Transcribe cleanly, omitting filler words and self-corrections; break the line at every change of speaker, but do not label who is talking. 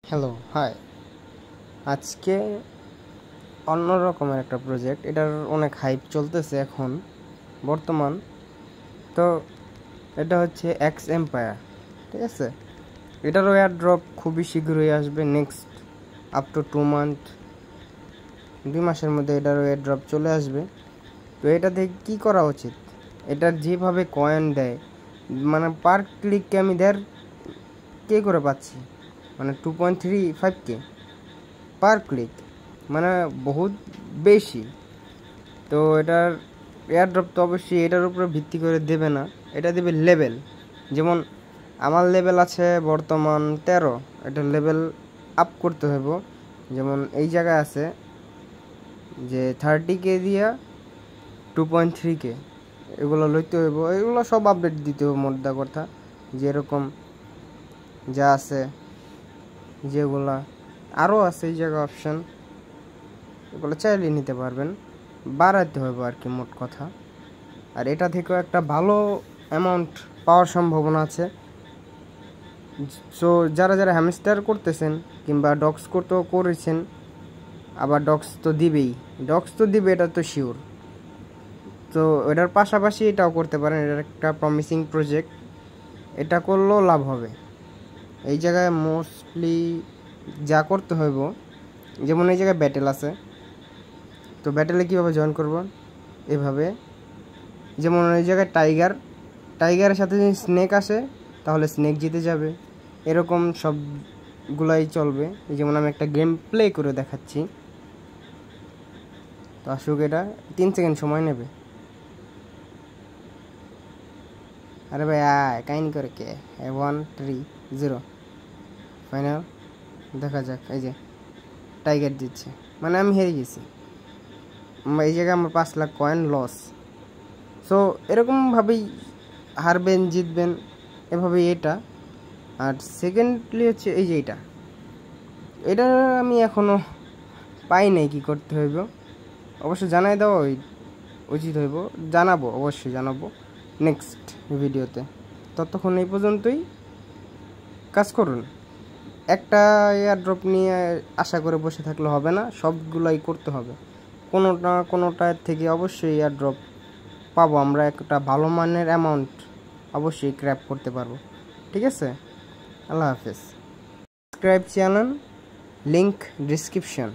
Hello, high. আজকে অন্যরকমের একটা প্রজেক্ট, এটার অনেক হাইপ চলতেছে এখন বর্তমান। তো এটা হচ্ছে এক্স এম্পায়ার, ঠিক আছে। এটারও এয়ারড্রপ খুবই শীঘ্রই আসবে, নেক্সট আপ টু 2 মান্থ, 2 মাসের মধ্যে এটারও এয়ারড্রপ চলে আসবে। তো এটা থেকে কী করা উচিত, এটার যেভাবে কয়েন দেয়, মানে পার ক্লিককে আমি 1.5K করে পাচ্ছি, মানে 2.35K পার ক্লিক, মানে বহুত বেশি। তো এটার এয়ারড্রপ তো অবশ্যই এটার উপরে ভিত্তি করে দেবে না, এটা দেবে লেভেল। যেমন আমার লেভেল আছে বর্তমান 13, এটা লেভেল আপ করতে হইব। যেমন এই জায়গায় আছে যে 30K দিয়া 2.3K, এগুলো লইতে হইব, এগুলো সব আপডেট দিতে হবে। মোদ্দা কথা যেরকম যা আছে, যেগুলা আরও আছে এই জায়গায় অপশান, এগুলো চাইলে নিতে পারবেন, বাড়াতে হবে আর কি মোট কথা। আর এটা থেকেও একটা ভালো অ্যামাউন্ট পাওয়ার সম্ভাবনা আছে। সো যারা যারা হ্যামস্টার করতেছেন কিংবা ডক্স করতেও করেছেন, আবার ডক্স তো দিবে, এটা তো শিওর। তো এটার পাশাপাশি এটাও করতে পারেন, এটার একটা প্রমিসিং প্রজেক্ট, এটা করলেও লাভ হবে। এই জায়গায় মোস্টলি যা করতে হইব, যেমন এই জায়গায় ব্যাটেল আছে, তো ব্যাটেলে কীভাবে জয়েন করব, এভাবে। যেমন এই জায়গায় টাইগারের সাথে যদি স্নেক আসে তাহলে স্নেক জিতে যাবে, এরকম সবগুলাই চলবে। যেমন আমি একটা গেম প্লে করে দেখাচ্ছি, তো আসুক, এটা 3 সেকেন্ড সময় নেবে। আরে ভাই কাহিনি করে কে, 1 3 0 ফাইনাল। দেখা যাক, এই যে টাইগার জিতছে, মানে আমি হেরে গেছি। এই জায়গায় আমার 5 লাখ কয়েন লস। সো এরকমভাবেই হারবেন জিতবেন, এভাবেই এটা। আর সেকেন্ডলি হচ্ছে এই যে এটা আমি এখনও পাই নাই, কী করতে হইব অবশ্যই জানাই দেওয়া উচিত হইব, অবশ্যই জানাবো নেক্সট ভিডিওতে। ততক্ষণ এই পর্যন্তই, কাজ করুন। একটা এয়ারড্রপ নিয়ে আশা করে বসে থাকলে হবে না, সবগুলাই করতে হবে। কোনোটার থেকে অবশ্যই এয়ারড্রপ পাবো আমরা, একটা ভালো মানের অ্যামাউন্ট অবশ্যই ক্র্যাপ করতে পারবো, ঠিক আছে। আল্লাহ হাফেজ। Subscribe channel, link description.